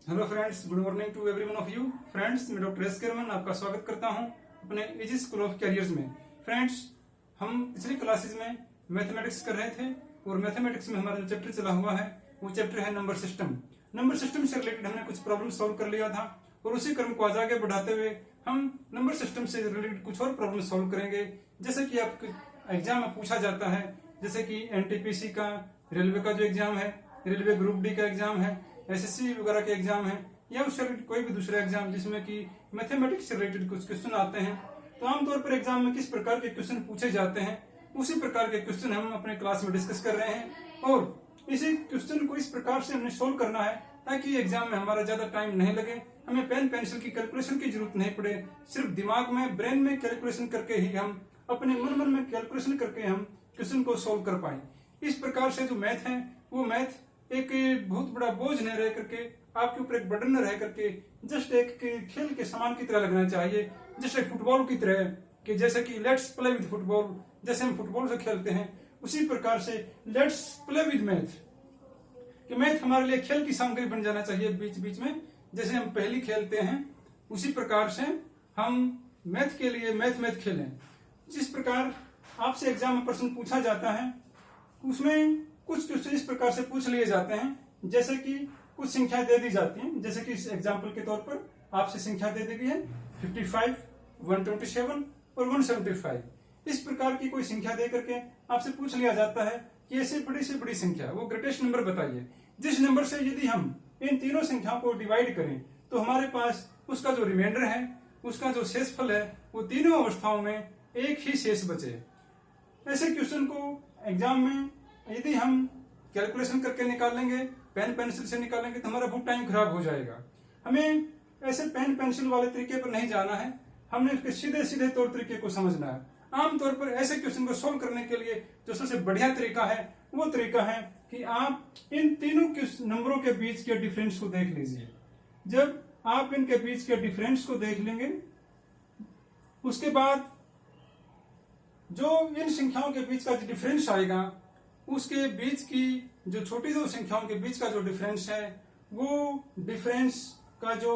Hello friends, good morning to every one of you. Friends, मैं doctor S Kerman आपका स्वागत करता हूं अपने इजी स्कूल ऑफ कैरियर्स में। फ्रेंड्स, हम पिछली क्लासेस में मैथमेटिक्स कर रहे थे और मैथमेटिक्स में हमारा जो चैप्टर चला हुआ है वो चैप्टर है नंबर सिस्टम। नंबर सिस्टम से रिलेटेड हमने कुछ प्रॉब्लम सॉल्व कर लिया था और उसी क्रम को आज आगे बढ़ाते हुए हम नंबर सिस्टम से रिलेटेड कुछ और प्रॉब्लम सॉल्व करेंगे। जैसे कि आपके एग्जाम में पूछा जाता है, जैसे कि एनटीपीसी का, रेलवे का जो एग्जाम है, रेलवे ग्रुप डी का एग्जाम है, एसएससी वगैरह के एग्जाम है, या उससे रिलेटेड कोई भी दूसरा एग्जाम जिसमें कि मैथमेटिक्स से रिलेटेड कुछ क्वेश्चन आते हैं, तो आमतौर पर एग्जाम में किस प्रकार के क्वेश्चन पूछे जाते हैं उसी प्रकार के क्वेश्चन हम अपने क्लास में डिस्कस कर रहे हैं। और इसी क्वेश्चन को इस प्रकार से हमने सोल्व करना है ताकि एग्जाम में हमारा ज्यादा टाइम नहीं लगे, हमें पेन पेंसिल की कैलकुलेशन की जरूरत नहीं पड़े, सिर्फ दिमाग में ब्रेन में कैलकुलेशन करके ही हम अपने मन में कैलकुलेशन करके हम क्वेश्चन को सोल्व कर पाए। इस प्रकार से जो मैथ है वो मैथ एक बहुत बड़ा बोझ न रह करके आपके ऊपर एक बर्डन न रह करके जस्ट एक खेल के समान की तरह लगना चाहिए, जैसे फुटबॉल की तरह कि जैसे कि लेट्स प्ले विद फुटबॉल, जैसे हम फुटबॉल से खेलते हैं उसी प्रकार से लेट्स प्ले विद मैथ, कि मैथ हमारे लिए खेल की सामग्री बन जाना चाहिए बीच बीच में। जैसे हम पहली खेलते हैं उसी प्रकार से हम मैथ के लिए मैथ खेलें। जिस प्रकार आपसे एग्जाम में प्रश्न पूछा जाता है उसमें कुछ क्वेश्चन इस प्रकार से पूछ लिए जाते हैं, जैसे कि कुछ संख्या दे दी जाती हैं, जैसे कि इस एग्जाम्पल के तौर पर आपसे संख्या दे दी गई है 55, 127 और 175। इस प्रकार की कोई संख्या दे करके आपसे पूछ लिया जाता है कि ऐसे बड़ी से बड़ी संख्या वो ग्रेटेस्ट नंबर बताइए, जिस नंबर से यदि हम इन तीनों संख्याओं को डिवाइड करें तो हमारे पास उसका जो रिमाइंडर है, उसका जो शेषफल है, वो तीनों अवस्थाओं में एक ही शेष बचे। ऐसे क्वेश्चन को एग्जाम में यदि हम कैलकुलेशन करके निकालेंगे, पेन पेंसिल से निकालेंगे, तो हमारा बहुत टाइम खराब हो जाएगा। हमें ऐसे पेन पेंसिल वाले तरीके पर नहीं जाना है, हमने उसके सीधे सीधे तौर तरीके को समझना है। आमतौर पर ऐसे क्वेश्चन को सोल्व करने के लिए जो सबसे बढ़िया तरीका है वो तरीका है कि आप इन तीनों नंबरों के बीच के डिफरेंस को देख लीजिए। जब आप इनके बीच के डिफरेंस को देख लेंगे उसके बाद जो इन संख्याओं के बीच का डिफरेंस आएगा उसके बीच की जो छोटी दो संख्याओं के बीच का जो डिफरेंस है वो डिफरेंस का जो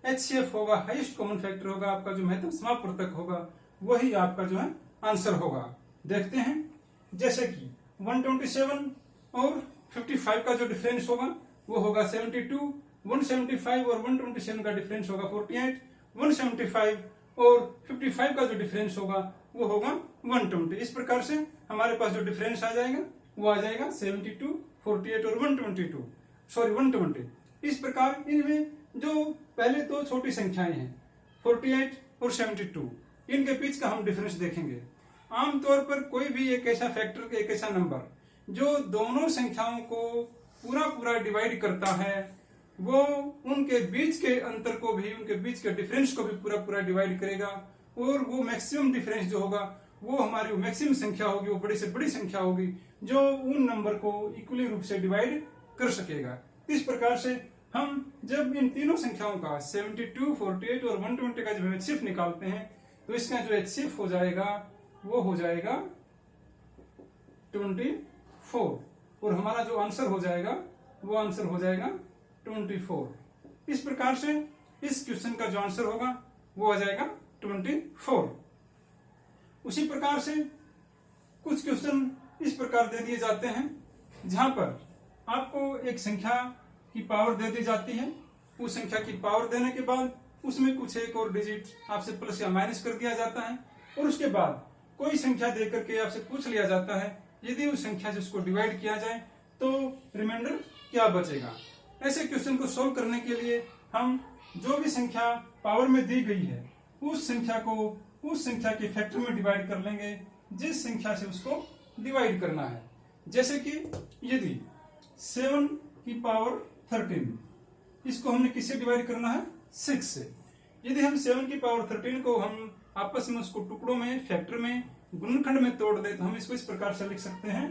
HCF होगा, हाईएस्ट कॉमन फैक्टर होगा, आपका जो महत्तम समापवर्तक होगा, वही आपका जो है आंसर होगा। देखते हैं, जैसे कि 127 और 55 का जो डिफरेंस होगा वो होगा 72, 175 और 127 का डिफरेंस होगा 48, 175 और 55 का जो डिफरेंस होगा वो होगा 120। इस प्रकार से हमारे पास जो डिफरेंस आ जाएगा वो आ जाएगा 72, 48 और 120। इस प्रकार इनमें जो पहले दो छोटी संख्याएं हैं 48 और 72, इनके बीच का हम डिफरेंस देखेंगे। आमतौर पर कोई भी एक ऐसा फैक्टर, एक ऐसा नंबर जो दोनों संख्याओं को पूरा पूरा डिवाइड करता है वो उनके बीच के अंतर को भी, उनके बीच के डिफरेंस को भी पूरा पूरा डिवाइड करेगा, और वो मैक्सिमम डिफरेंस जो होगा वो हमारी मैक्सिमम संख्या होगी, वो बड़ी से बड़ी संख्या होगी जो उन नंबर को इक्वली रूप से डिवाइड कर सकेगा। इस प्रकार से हम जब इन तीनों संख्याओं का 72, 48 और 120 का जब HCF निकालते हैं तो इसका जो HCF हो जाएगा वो हो जाएगा 24, और हमारा जो आंसर हो जाएगा वो आंसर हो जाएगा 24। इस प्रकार से इस क्वेश्चन का जो आंसर होगा वो आ जाएगा 24। उसी प्रकार से कुछ क्वेश्चन इस प्रकार दे दिए जाते हैं जहां पर आपको एक संख्या की पावर दे दी जाती है, उस संख्या की पावर देने के बाद उसमें कुछ एक और डिजिट आपसे प्लस या माइनस कर दिया जाता है, और उसके बाद कोई संख्या दे करके आपसे पूछ लिया जाता है यदि उस संख्या से उसको डिवाइड किया जाए तो रिमाइंडर क्या बचेगा। ऐसे क्वेश्चन को सोल्व करने के लिए हम जो भी संख्या पावर में दी गई है उस संख्या को उस संख्या के फैक्टर में डिवाइड कर लेंगे जिस संख्या से उसको डिवाइड करना है। जैसे कि यदि 7 की पावर 13, इसको हमने किससे डिवाइड करना है? 6 से। यदि हम 7 की पावर 13 को हम आपस में उसको टुकड़ों में, फैक्टर में, गुणनखंड में तोड़ दे तो हम इसको इस प्रकार से लिख सकते हैं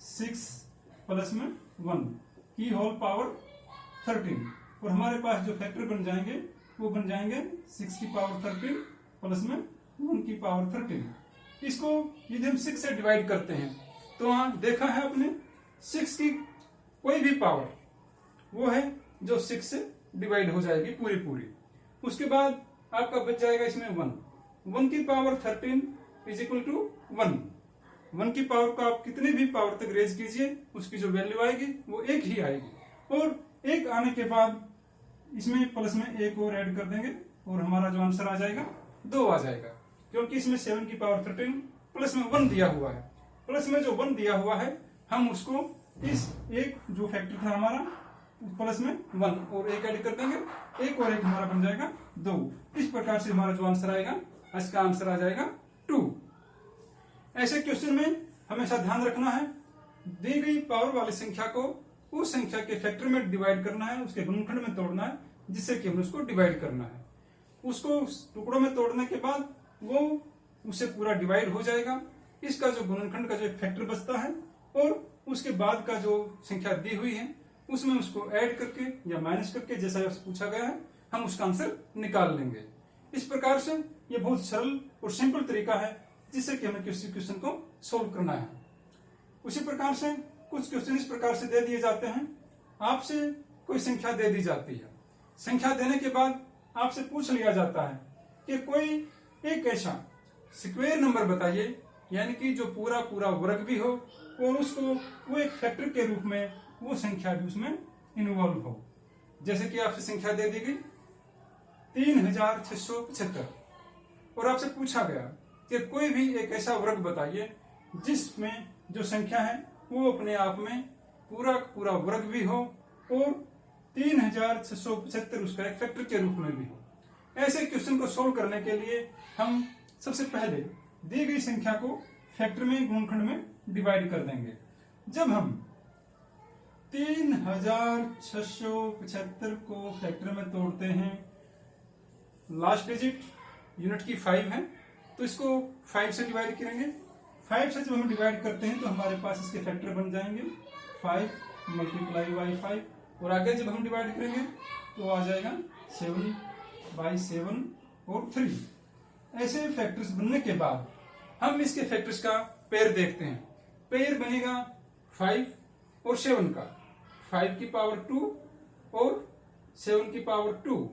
6 प्लस में 1 की होल पावर 13, और हमारे पास जो फैक्टर बन जाएंगे वो बन जाएंगे 6 की पावर 13 प्लस में 1 की पावर 13। इसको यदि हम 6 से डिवाइड करते हैं तो वहां देखा है आपने 6 की कोई भी पावर वो है जो 6 से डिवाइड हो जाएगी पूरी पूरी। उसके बाद आपका बच जाएगा इसमें 1। 1 की पावर 13 इज इक्वल टू 1। 1 की पावर को आप कितने भी पावर तक रेज कीजिए, उसकी जो वैल्यू आएगी वो एक ही आएगी। और एक आने के बाद इसमें प्लस में एक और ऐड कर देंगे और हमारा जो आंसर आ जाएगा 2 आ जाएगा, क्योंकि इसमें 7 की पावर 13 प्लस में 1 दिया हुआ है। प्लस में जो 1 दिया हुआ है हम उसको इस एक जो फैक्टर था हमारा प्लस में 1 और एक ऐड कर देंगे, एक और एक हमारा बन जाएगा 2। इस प्रकार से हमारा जो आंसर आएगा इसका आंसर आ जाएगा 2। ऐसे क्वेश्चन में हमेशा ध्यान रखना है, दी गई पावर वाली संख्या को उस संख्या के फैक्टर में डिवाइड करना है, उसके गुणनखंड में तोड़ना है, जिससे कि हमें उसको डिवाइड करना है। उसको टुकड़ों में तोड़ने के बाद वो उससे पूरा डिवाइड हो जाएगा। इसका जो गुणनखंड का जो एक फैक्टर बचता है और उसके बाद का जो संख्या दी हुई है उसमें उसको ऐड करके या माइनस करके, जैसा पूछा गया है, हम उसका आंसर निकाल लेंगे। इस प्रकार से ये बहुत सरल और सिंपल तरीका है जिससे कि हमें किसी क्वेश्चन को सोल्व करना है। उसी प्रकार से कुछ क्वेश्चन इस प्रकार से दे दिए जाते हैं, आपसे कोई संख्या दे दी जाती है, संख्या देने के बाद आपसे पूछ लिया जाता है कि कोई एक ऐसा स्क्वायर नंबर बताइए, यानी कि जो पूरा पूरा वर्ग भी हो और उसको वो एक फैक्टर के रूप में वो संख्या भी उसमें इन्वॉल्व हो। जैसे कि आपसे संख्या दे दी गई 3675 और आपसे पूछा गया कि कोई भी एक ऐसा वर्ग बताइए जिसमें जो संख्या है वो अपने आप में पूरा पूरा वर्ग भी हो और 3675 उसका एक फैक्टर के रूप में भी हो। ऐसे क्वेश्चन को सोल्व करने के लिए हम सबसे पहले दी गई संख्या को फैक्टर में गुणनखंड में डिवाइड कर देंगे। जब हम 3675 को फैक्टर में तोड़ते हैं, लास्ट डिजिट यूनिट की 5 है तो इसको 5 से डिवाइड करेंगे। 5 से जब हम डिवाइड करते हैं तो हमारे पास इसके फैक्टर बन जाएंगे 5 मल्टीप्लाई बाई 5 और आगे जब हम डिवाइड करेंगे तो आ जाएगा 7 बाई 7 और 3। ऐसे फैक्टर्स बनने के बाद हम इसके फैक्टर्स का पेयर देखते हैं। पेयर बनेगा 5 और 7 का, 5 की पावर 2 और 7 की पावर 2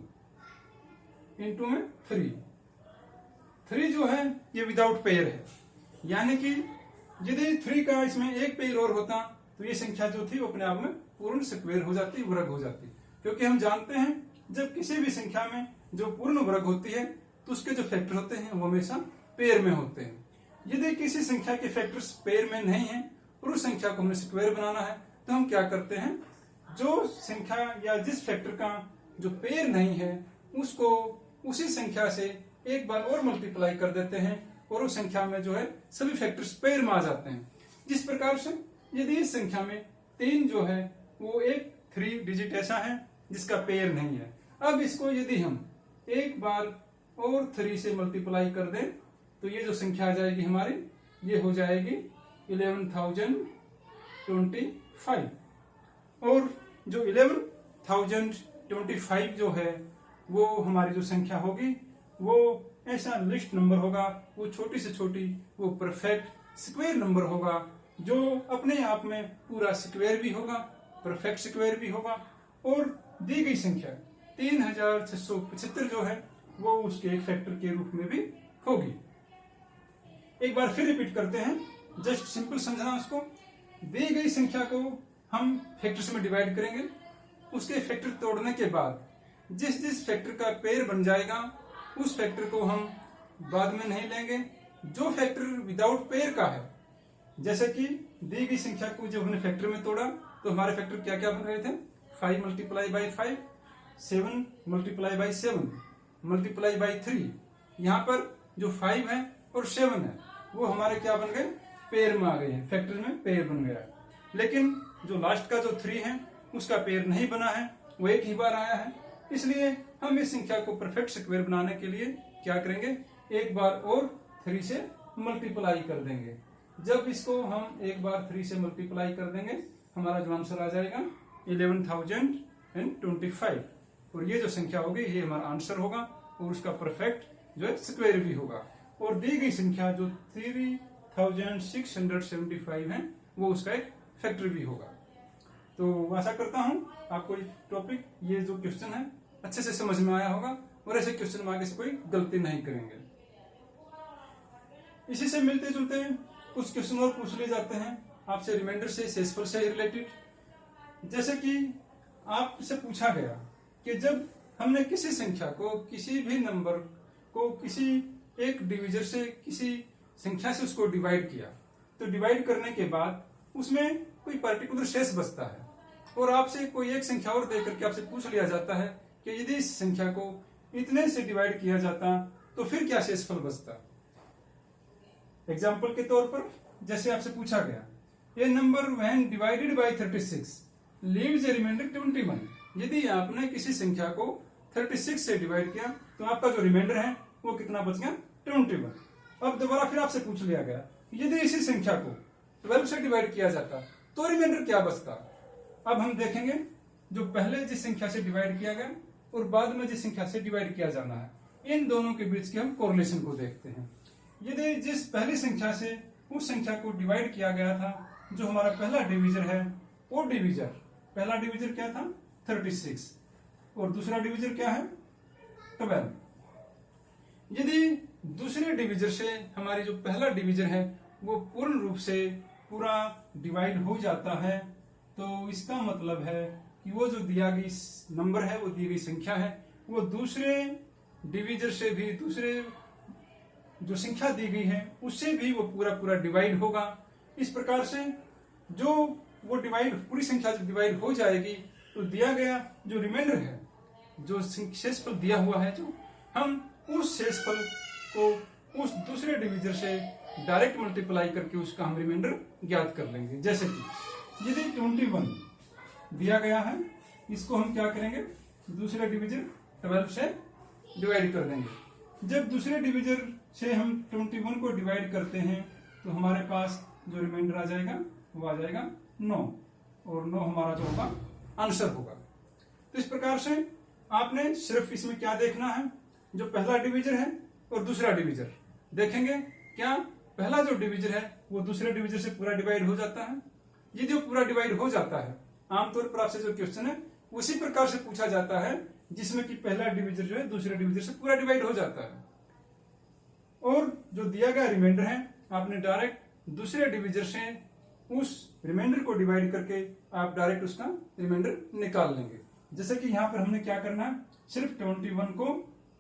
इंटू में 3 जो है ये विदाउट पेयर है, यानी कि यदि 3 का इसमें एक पेयर और होता तो ये संख्या जो थी वो अपने आप में पूर्ण स्क्वायर हो जाती, वर्ग हो जाती। क्योंकि हम जानते हैं जब किसी भी संख्या में जो पूर्ण वर्ग होती है तो उसके जो फैक्टर होते हैं वो हमेशा पेयर में होते हैं। यदि किसी संख्या के फैक्टर्स पेयर में नहीं है और उस संख्या को हमें स्क्वायर बनाना है तो हम क्या करते हैं, जो संख्या या जिस फैक्टर का जो पेयर नहीं है उसको उसी संख्या से एक बार और मल्टीप्लाई कर देते हैं और उस संख्या में जो है सभी फैक्टर्स पेयर में आ जाते हैं। जिस प्रकार से यदि इस संख्या में 3 जो है वो एक 3 डिजिट ऐसा है जिसका पेयर नहीं है, अब इसको यदि हम एक बार और 3 से मल्टीप्लाई कर दें तो ये जो संख्या आ जाएगी हमारी ये हो जाएगी 11,025 और जो 11,025 जो है वो हमारी जो संख्या होगी वो ऐसा लिस्ट नंबर होगा, वो छोटी से छोटी वो परफेक्ट स्क्वायर नंबर होगा जो अपने आप में पूरा स्क्वायर भी होगा, परफेक्ट स्क्वायर भी होगा और दी गई संख्या 3675 जो है वो उसके एक फैक्टर के रूप में भी होगी। एक बार फिर रिपीट करते हैं, जस्ट सिंपल समझना उसको। दी गई संख्या को हम फैक्टर्स में डिवाइड करेंगे, उसके फैक्टर तोड़ने के बाद जिस जिस फैक्टर का पेयर बन जाएगा उस फैक्टर को हम बाद में नहीं लेंगे। जो फैक्टर विदाउट पेयर का है, जैसे कि दी गई संख्या को जब हमने फैक्टर में तोड़ा तो हमारे फैक्टर क्या क्या बन रहे थे, 5 multiply by 5, 7 multiply by 7 multiply by 3। यहाँ पर जो 5 है और 7 है वो हमारे क्या बन गए, पेयर में आ गए हैं, फैक्टर में पेयर बन गया। लेकिन जो लास्ट का जो 3 है उसका पेयर नहीं बना है, वो एक ही बार आया है। इसलिए हम इस संख्या को परफेक्ट स्क्वायर बनाने के लिए क्या करेंगे, एक बार और 3 से मल्टीप्लाई कर देंगे। जब इसको हम एक बार 3 से मल्टीप्लाई कर देंगे हमारा जो आंसर आ जाएगा 11,025 और ये जो संख्या होगी ये हमारा आंसर होगा और उसका परफेक्ट जो है स्क्वायर भी होगा। और दी गई संख्या जो 3675 है वो उसका एक फैक्टर भी होगा। तो आशा करता हूं आपको ये टॉपिक, ये जो क्वेश्चन है अच्छे से समझ में आया होगा और ऐसे क्वेश्चन में आगे से कोई गलती नहीं करेंगे। इसी से मिलते जुलते कुछ क्वेश्चन और पूछ लिए जाते हैं आपसे रिमाइंडर से, शेषफल से रिलेटेड। जैसे कि आपसे पूछा गया कि जब हमने किसी संख्या को, किसी भी नंबर को किसी एक डिविजर से, किसी संख्या से उसको डिवाइड किया, तो डिवाइड करने के बाद उसमें कोई पर्टिकुलर शेष बचता है और आपसे कोई एक संख्या और देकर के आपसे पूछ लिया जाता है कि यदि इस संख्या को इतने से डिवाइड किया जाता तो फिर क्या शेषफल बचता। एग्जाम्पल के तौर पर जैसे आपसे पूछा गया, a number when divided by 36 leaves a remainder 21। यदि आपने किसी संख्या को 36 से डिवाइड किया तो आपका जो रिमाइंडर है वो कितना बच गया, 21। अब दोबारा फिर आपसे पूछ लिया गया, यदि इसी संख्या को 12 से डिवाइड किया जाता तो रिमाइंडर क्या बचता। अब हम देखेंगे जो पहले जिस संख्या से डिवाइड किया गया और बाद में जिस संख्या से डिवाइड किया जाना है, इन दोनों के बीच के हम कोरिलेशन को देखते हैं। यदि जिस पहली संख्या से उस संख्या को डिवाइड किया गया था, जो हमारा पहला डिवीजर है, वो डिवीजर, पहला डिवीजर क्या था 36 और दूसरा डिवीजर क्या है 12। यदि दूसरे डिवीजर से हमारी जो पहला डिवीजर है वो पूर्ण रूप से पूरा डिवाइड हो जाता है, तो इसका मतलब है कि वो जो दिया गई नंबर है, वो दी गई संख्या है, वो दूसरे डिवीजर से भी, दूसरे जो संख्या दी गई है उससे भी वो पूरा पूरा डिवाइड होगा। इस प्रकार से जो वो डिवाइड, पूरी संख्या जब डिवाइड हो जाएगी तो दिया गया जो रिमाइंडर है, जो शेषफल दिया हुआ है, जो हम उस शेषफल को उस दूसरे डिवीजर से डायरेक्ट मल्टीप्लाई करके उसका हम रिमाइंडर ज्ञात कर लेंगे। जैसे कि यदि 21 दिया गया है, इसको हम क्या करेंगे, दूसरे डिवीजर 12 से डिवाइड कर देंगे। जब दूसरे डिवीजर से हम 21 को डिवाइड करते हैं तो हमारे पास जो रिमाइंडर आ जाएगा वो आ जाएगा 9 और 9 हमारा जो होगा आंसर होगा। तो इस प्रकार से आपने सिर्फ इसमें क्या देखना है, जो पहला डिवीजर है और दूसरा डिवीजर देखेंगे, क्या पहला जो डिवीजर है वो दूसरे डिवीजर से पूरा डिवाइड हो जाता है। यदि वो पूरा डिवाइड हो जाता है, आमतौर पर आपसे जो क्वेश्चन है उसी प्रकार से पूछा जाता है जिसमें कि पहला डिवीजर जो है दूसरे डिवीजर से पूरा डिवाइड हो जाता है, और जो दिया गया रिमाइंडर है आपने डायरेक्ट दूसरे डिवीजर से उस रिमाइंडर को डिवाइड करके आप डायरेक्ट उसका रिमाइंडर निकाल लेंगे। जैसे कि यहाँ पर हमने क्या करना है, सिर्फ 21 को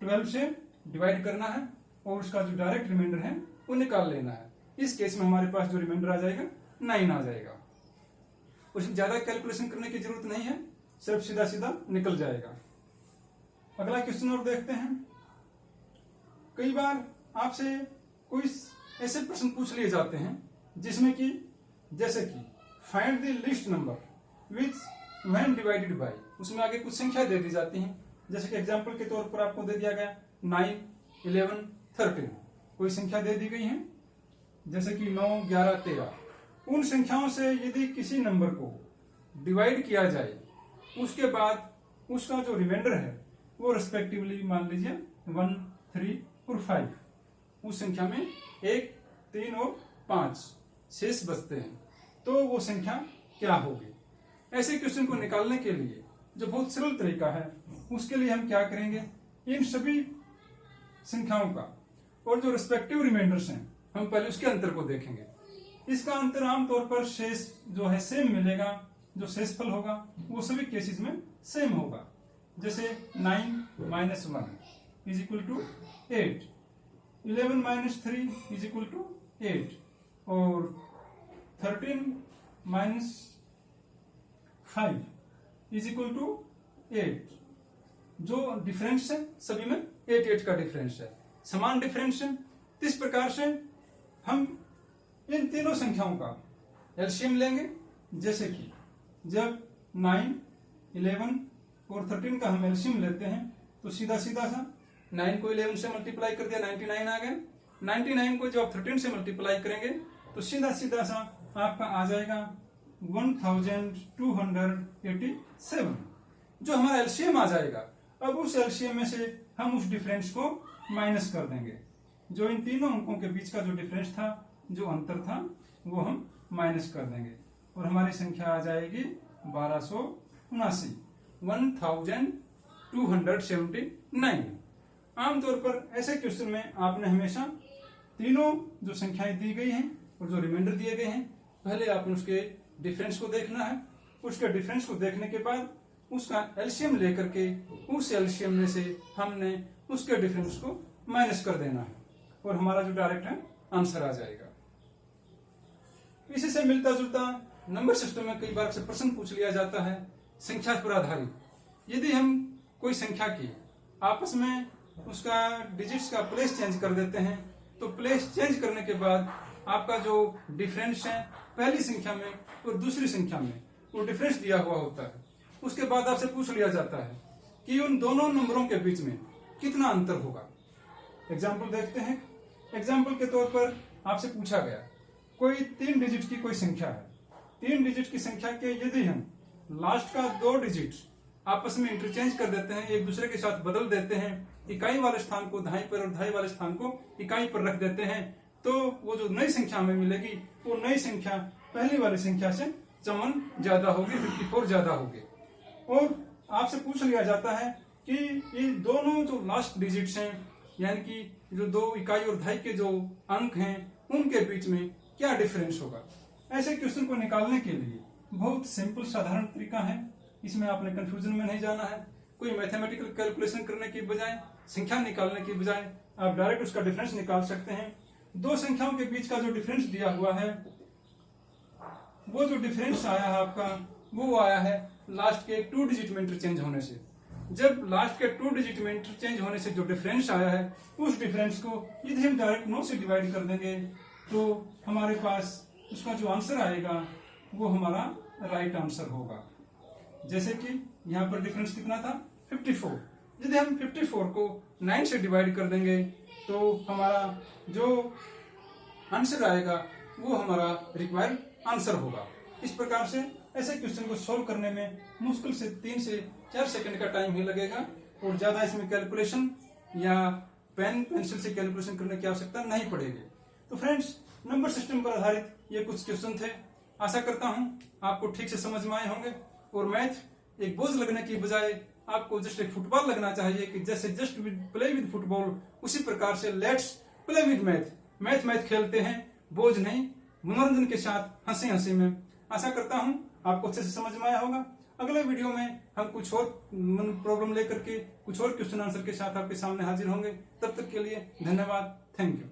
12 से डिवाइड करना है और उसका जो डायरेक्ट रिमाइंडर है वो निकाल लेना है। इस केस में हमारे पास जो रिमाइंडर आ जाएगा 9 आ जाएगा। उसमें ज्यादा कैलकुलेशन करने की जरूरत नहीं है, सिर्फ सीधा सीधा निकल जाएगा। अगला क्वेश्चन और देखते हैं। कई बार आपसे कोई ऐसे प्रश्न पूछ लिए जाते हैं जिसमें कि जैसे कि find the list number which when divided bye, उसमें आगे कुछ संख्या दे दी जाती हैं। जैसे कि एग्जांपल के तौर पर आपको दे दिया गया 9, 11, 13, कोई संख्या दे दी गई है, जैसे कि 9, 11, 13। उन संख्याओं से यदि किसी नंबर को डिवाइड किया जाए, उसके बाद उसका जो रिमाइंडर है वो रिस्पेक्टिवली मान लीजिए 1, 3 और 5, उस संख्या में 1, 3 और 5 शेष बचते हैं, तो वो संख्या क्या होगी। ऐसे क्वेश्चन को निकालने के लिए जो बहुत सरल तरीका है, उसके लिए हम क्या करेंगे, इन सभी संख्याओं का और जो रिस्पेक्टिव रिमाइंडर्स हैं, हम पहले उसके अंतर को देखेंगे। इसका अंतर आमतौर पर शेष जो है सेम मिलेगा, जो शेषफल होगा वो सभी केसेस में सेम होगा। जैसे 9 - 1 is equal to 8, 11 - 3 is equal to 8 और 13 - 5 इज इक्वल टू 8। जो डिफरेंस है सभी में 8 का डिफरेंस है, समान डिफरेंस है। इस प्रकार से हम इन तीनों संख्याओं का एलसीएम लेंगे। जैसे कि जब 9, 11 और 13 का हम एलसीएम लेते हैं तो सीधा सीधा सा 9 को 11 से मल्टीप्लाई कर दिया, 99 आ गया। 99 को जब आप 13 से मल्टीप्लाई करेंगे तो सीधा सीधा सा आपका आ जाएगा 1287, जो हमारा एलसीएम आ जाएगा। अब उस एलसीएम में से हम उस डिफरेंस को माइनस कर देंगे, जो इन तीनों अंकों के बीच का जो डिफरेंस था, जो अंतर था, वो हम माइनस कर देंगे और हमारी संख्या आ जाएगी 1279, 1279। आमतौर पर ऐसे क्वेश्चन में आपने हमेशा तीनों जो संख्याएं दी गई हैं और जो रिमाइंडर दिए गए हैं, पहले आपने उसके डिफरेंस को देखना है। उसके डिफरेंस को देखने के बाद उसका एलसीएम लेकर के उस एलसीएम में से हमने उसके डिफरेंस को माइनस कर देना है और हमारा जो डायरेक्ट है आंसर आ जाएगा। इसी से मिलता जुलता नंबर सिस्टम में कई बार से प्रश्न पूछ लिया जाता है संख्या पर आधारित। यदि हम कोई संख्या की आपस में उसका डिजिट्स का प्लेस चेंज कर देते हैं, तो प्लेस चेंज करने के बाद आपका जो डिफरेंस है पहली संख्या में और दूसरी संख्या में वो डिफरेंस दिया हुआ होता है। उसके बाद आपसे पूछ लिया जाता है कि उन दोनों नंबरों के बीच में कितना अंतर होगा। एग्जाम्पल देखते हैं। एग्जाम्पल के तौर पर आपसे पूछा गया कोई 3 डिजिट की कोई संख्या है। 3 डिजिट की संख्या के यदि हम लास्ट का 2 डिजिट आपस में इंटरचेंज कर देते हैं, एक दूसरे के साथ बदल देते हैं, इकाई वाले स्थान को दहाई पर और दहाई वाले स्थान को इकाई पर रख देते हैं, तो वो जो नई संख्या हमें मिलेगी वो नई संख्या पहली वाली संख्या से 54 ज्यादा होगी, 54 ज्यादा होगी। और आपसे पूछ लिया जाता है कि ये दोनों जो लास्ट डिजिट्स हैं, यानी कि जो 2 इकाई और दहाई के जो अंक हैं, उनके बीच में क्या डिफरेंस होगा। ऐसे क्वेश्चन को निकालने के लिए बहुत सिंपल साधारण तरीका है। इसमें आपने कंफ्यूजन में नहीं जाना है। कोई मैथमेटिकल कैलकुलेशन करने की बजाय, संख्या निकालने की बजाय आप डायरेक्ट उसका डिफरेंस निकाल सकते हैं। 2 संख्याओं के बीच का जो डिफरेंस दिया हुआ है, वो जो डिफरेंस आया है आपका, वो आया है लास्ट के 2 डिजिट में इंटरचेंज होने से। जब लास्ट के 2 डिजिट में इंटरचेंज होने से जो डिफरेंस आया है, उस डिफरेंस को यदि हम डायरेक्ट 9 से डिवाइड कर देंगे तो हमारे पास उसका जो आंसर आएगा वो हमारा राइट आंसर होगा। जैसे कि यहाँ पर डिफरेंस कितना था 54। यदि हम 54 को 9 से डिवाइड कर देंगे तो हमारा जो आंसर आएगा वो हमारा रिक्वायर्ड आंसर होगा। इस प्रकार से ऐसे क्वेश्चन को सॉल्व करने में मुश्किल से 3 से 4 सेकंड का टाइम ही लगेगा और ज्यादा इसमें कैलकुलेशन या पेन पेंसिल से कैलकुलेशन करने की आवश्यकता नहीं पड़ेगी। तो फ्रेंड्स, नंबर सिस्टम पर आधारित ये कुछ क्वेश्चन थे। आशा करता हूं आपको ठीक से समझ में आए होंगे और मैथ एक बोझ लगने की बजाय आपको जस्ट एक फुटबॉल लगना चाहिए कि जैसे जस्ट प्ले विद फुटबॉल, उसी प्रकार से let's play with math. Math खेलते हैं, बोझ नहीं, मनोरंजन के साथ, हंसी हंसी में। आशा करता हूं आपको अच्छे से समझ में आया होगा। अगले वीडियो में हम कुछ और प्रॉब्लम लेकर के कुछ और क्वेश्चन आंसर के साथ आपके सामने हाजिर होंगे। तब तक के लिए धन्यवाद। Thank you.